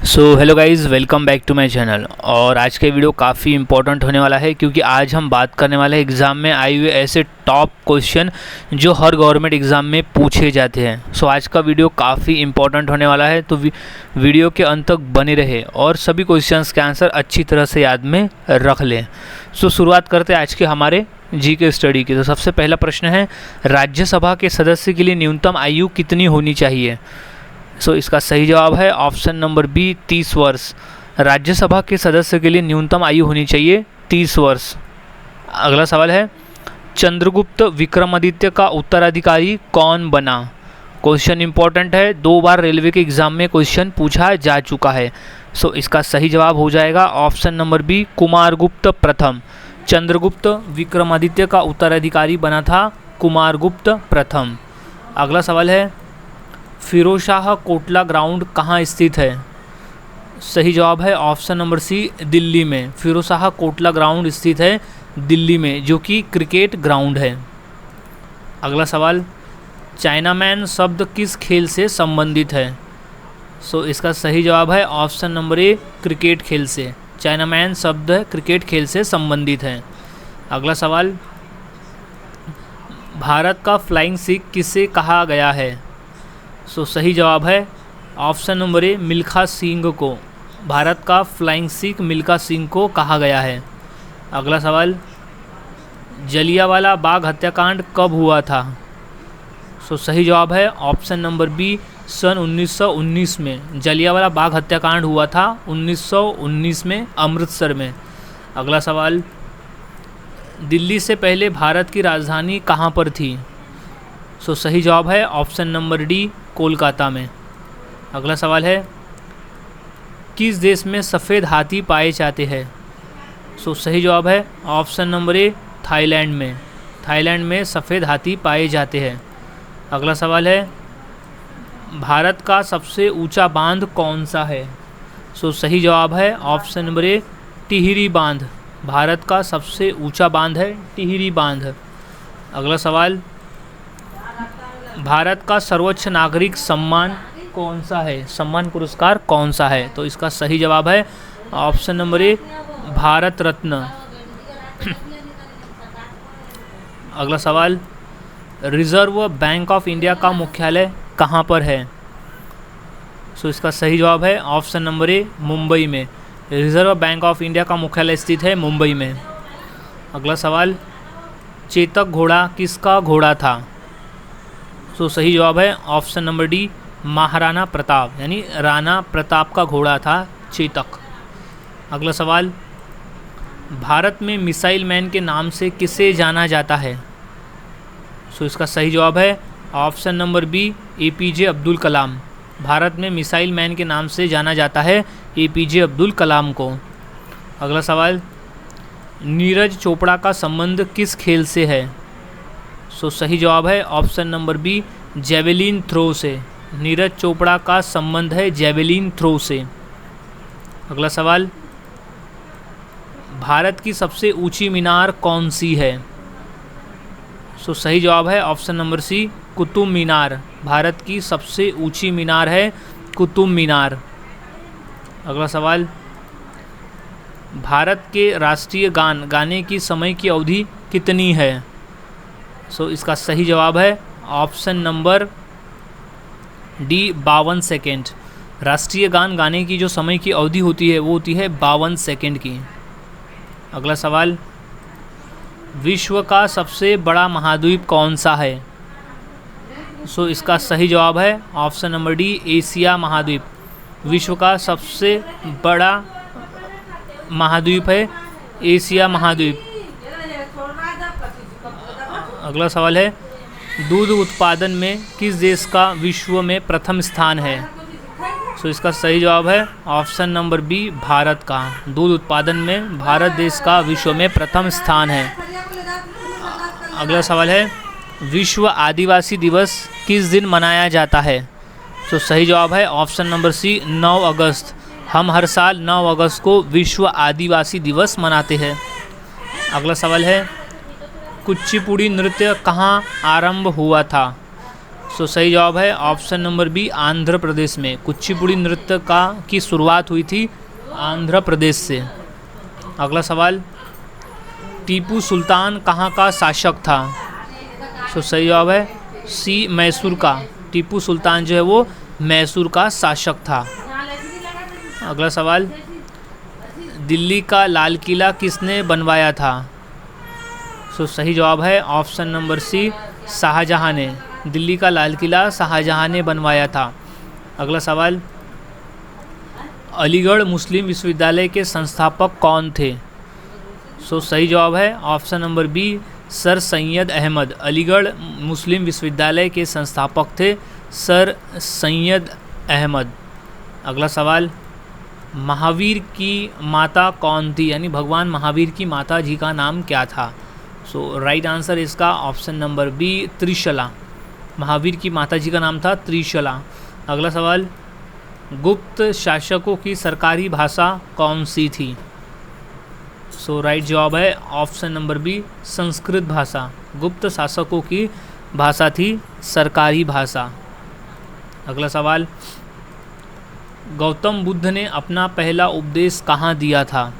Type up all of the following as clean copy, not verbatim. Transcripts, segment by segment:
So hello guys, welcome back to my channel. और आज का वीडियो काफ़ी इंपॉर्टेंट होने वाला है क्योंकि आज हम बात करने वाले हैं एग्ज़ाम में आए हुए ऐसे टॉप क्वेश्चन जो हर गवर्नमेंट एग्ज़ाम में पूछे जाते हैं। सो आज का वीडियो काफ़ी इंपॉर्टेंट होने वाला है, तो वीडियो के अंत तक बने रहे और सभी क्वेश्चंस के आंसर अच्छी तरह से याद में रख लें। सो शुरुआत करते हैं आज के हमारे जी के स्टडी की। तो सबसे पहला प्रश्न है, राज्यसभा के सदस्य के लिए न्यूनतम आयु कितनी होनी चाहिए? सो इसका सही जवाब है ऑप्शन नंबर बी, 30 वर्ष। राज्यसभा के सदस्य के लिए न्यूनतम आयु होनी चाहिए 30 वर्ष। अगला सवाल है, चंद्रगुप्त विक्रमादित्य का उत्तराधिकारी कौन बना? क्वेश्चन इंपॉर्टेंट है, 2 बार रेलवे के एग्जाम में क्वेश्चन पूछा जा चुका है। सो इसका सही जवाब हो जाएगा ऑप्शन नंबर बी, कुमारगुप्त प्रथम। चंद्रगुप्त विक्रमादित्य का उत्तराधिकारी बना था कुमारगुप्त प्रथम। अगला सवाल है, फिरोजशाह कोटला ग्राउंड कहाँ स्थित है? सही जवाब है ऑप्शन नंबर सी, दिल्ली में। फिरोजशाह कोटला ग्राउंड स्थित है दिल्ली में, जो कि क्रिकेट ग्राउंड है। अगला सवाल, चाइनामैन शब्द किस खेल से संबंधित है? सो इसका सही जवाब है ऑप्शन नंबर ए, क्रिकेट खेल से। चाइनामैन शब्द क्रिकेट खेल से संबंधित है। अगला सवाल, भारत का फ्लाइंग सिख किसे कहा गया है? सो सही जवाब है option number A, Milkha Singh को। भारत का फ्लाइंग सिख मिल्खा सिंह को कहा गया है। अगला सवाल, जलियांवाला बाग हत्याकांड कब हुआ था? सो सही जवाब है ऑप्शन नंबर बी, सन 1919 में। जलियांवाला बाग हत्याकांड हुआ था 1919 में, अमृतसर में। अगला सवाल, दिल्ली से पहले भारत की राजधानी कहाँ पर थी? सो सही जवाब है ऑप्शन नंबर डी, कोलकाता में। अगला सवाल है, किस देश में सफ़ेद हाथी पाए जाते हैं? सो सही जवाब है ऑप्शन नंबर ए, थाईलैंड में। थाईलैंड में सफ़ेद हाथी पाए जाते हैं। अगला सवाल है, भारत का सबसे ऊंचा बांध कौन सा है? सो सही जवाब है ऑप्शन नंबर ए, टिहरी बांध। भारत का सबसे ऊंचा बांध है टिहरी बांध। अगला सवाल, भारत का सर्वोच्च नागरिक सम्मान कौन सा है? सम्मान पुरस्कार कौन सा है? तो इसका सही जवाब है option number A, Bharat Ratna. अगला सवाल, रिजर्व बैंक ऑफ इंडिया का मुख्यालय कहाँ पर है? सो इसका सही जवाब है ऑप्शन नंबर ए, मुंबई में। रिजर्व बैंक ऑफ इंडिया का मुख्यालय स्थित है मुंबई में। अगला सवाल, चेतक घोड़ा किसका घोड़ा था? सो सही जवाब है option number D, Maharana Pratap, यानी राणा प्रताप का घोड़ा था चेतक। अगला सवाल, भारत में मिसाइल मैन के नाम से किसे जाना जाता है? सो इसका सही जवाब है option number B, APJ Abdul Kalam. Bharat में मिसाइल मैन के नाम से जाना जाता है एपीजे अब्दुल कलाम को। अगला सवाल, नीरज चोपड़ा का संबंध किस खेल से है? सो सही जवाब है option number B, javelin throw से। नीरज चोपड़ा का संबंध है जेवेलिन थ्रो से। अगला सवाल, भारत की सबसे ऊंची मीनार कौन सी है? सो सही जवाब है option number C, Qutub Minar. Bharat की सबसे ऊंची मीनार है कुतुब मीनार। अगला सवाल, भारत के राष्ट्रीय गान गाने की समय की अवधि कितनी है? सो इसका सही जवाब है ऑप्शन नंबर डी, 52 सेकेंड। राष्ट्रीय गान गाने की जो समय की अवधि होती है वो होती है 52 सेकेंड की। अगला सवाल, विश्व का सबसे बड़ा महाद्वीप कौन सा है? सो इसका सही जवाब है ऑप्शन नंबर डी, एशिया महाद्वीप। विश्व का सबसे बड़ा महाद्वीप है एशिया महाद्वीप। अगला सवाल है, दूध उत्पादन में किस देश का विश्व में प्रथम स्थान है? सो इसका सही जवाब है ऑप्शन नंबर बी, भारत का। दूध उत्पादन में भारत देश का विश्व में प्रथम स्थान है। अगला सवाल है, विश्व आदिवासी दिवस किस दिन मनाया जाता है? तो सही जवाब है ऑप्शन नंबर सी, 9 अगस्त। हम हर साल 9 अगस्त को विश्व आदिवासी दिवस मनाते हैं। अगला सवाल है, कुचिपुड़ी नृत्य कहाँ आरंभ हुआ था? सो सही जवाब है option number B, Andhra Pradesh में। कुचिपुड़ी नृत्य की शुरुआत हुई थी आंध्र प्रदेश से। अगला सवाल, टीपू सुल्तान कहाँ का शासक था? सो सही जवाब है सी, मैसूर का। टीपू सुल्तान जो है वो मैसूर का शासक था। अगला सवाल, दिल्ली का लाल किला किसने बनवाया था? सो सही जवाब है ऑप्शन नंबर सी, शाहजहां ने। दिल्ली का लाल किला शाहजहां ने बनवाया था। अगला सवाल, अलीगढ़ मुस्लिम विश्वविद्यालय के संस्थापक कौन थे? सो सही जवाब है option number B, sir Sayyid Ahmad. Aligarh Muslim विश्वविद्यालय के संस्थापक थे सर सैयद अहमद। अगला सवाल, महावीर की माता कौन थी? यानी भगवान महावीर की माता जी का नाम क्या था? सो राइट आंसर इसका option number B, Trishala. Mahavir की माता जी का नाम था त्रिशला। अगला सवाल, गुप्त शासकों की सरकारी भाषा कौन सी थी? सो राइट जवाब है ऑप्शन नंबर बी, संस्कृत भाषा। गुप्त शासकों की भाषा थी सरकारी भाषा। अगला सवाल, गौतम बुद्ध ने अपना पहला उपदेश कहाँ दिया था?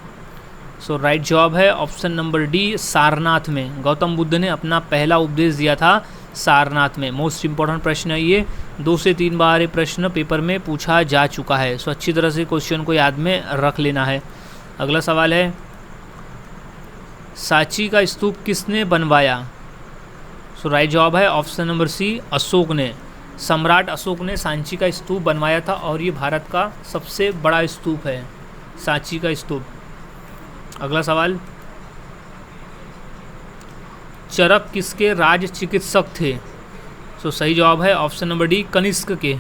सो राइट जवाब है ऑप्शन नंबर डी, सारनाथ में। गौतम बुद्ध ने अपना पहला उपदेश दिया था सारनाथ में। मोस्ट इम्पॉर्टेंट प्रश्न है ये, 2 से 3 बार ये प्रश्न पेपर में पूछा जा चुका है। सो अच्छी तरह से क्वेश्चन को याद में रख लेना है। अगला सवाल है, सांची का स्तूप किसने बनवाया? सो राइट जवाब है ऑप्शन नंबर सी, अशोक ने। सम्राट अशोक ने सांची का स्तूप बनवाया था और ये भारत का सबसे बड़ा स्तूप है, सांची का स्तूप। अगला सवाल, चरक किसके राज चिकित्सक थे? सो सही जवाब है ऑप्शन नंबर डी, कनिष्क के।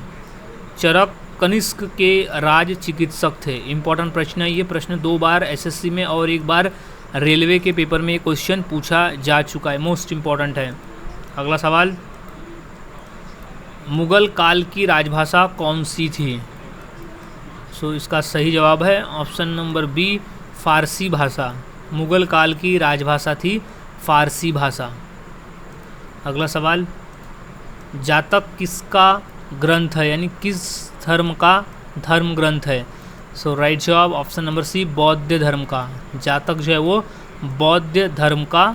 चरक कनिष्क के राज चिकित्सक थे। इंपॉर्टेंट प्रश्न है ये, प्रश्न 2 बार एसएससी में और 1 बार रेलवे के पेपर में ये क्वेश्चन पूछा जा चुका है, मोस्ट इम्पॉर्टेंट है। अगला सवाल, मुगल काल की राजभाषा कौन सी थी? सो इसका सही जवाब है ऑप्शन नंबर बी, फारसी भाषा। मुगल काल की राजभाषा थी फारसी भाषा। अगला सवाल, जातक किसका ग्रंथ है? यानी किस धर्म का धर्म ग्रंथ है? सो राइट जवाब ऑप्शन नंबर सी, बौद्ध धर्म का। जातक जो है वो बौद्ध धर्म का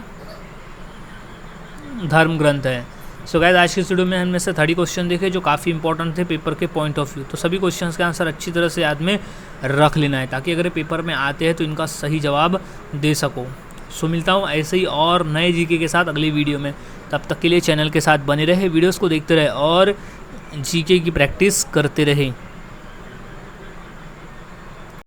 धर्म ग्रंथ है। सो गाइस, आज की इस वीडियो में हमने से 30 क्वेश्चन देखे जो काफ़ी इंपॉर्टेंट थे पेपर के पॉइंट ऑफ व्यू। तो सभी क्वेश्चंस का आंसर अच्छी तरह से याद में रख लेना है ताकि अगर पेपर में आते हैं तो इनका सही जवाब दे सको। सो मिलता हूँ ऐसे ही और नए जीके के साथ अगली वीडियो में। तब तक के लिए चैनल के साथ बने रहे, वीडियोज़ को देखते रहे और जीके की प्रैक्टिस करते रहे।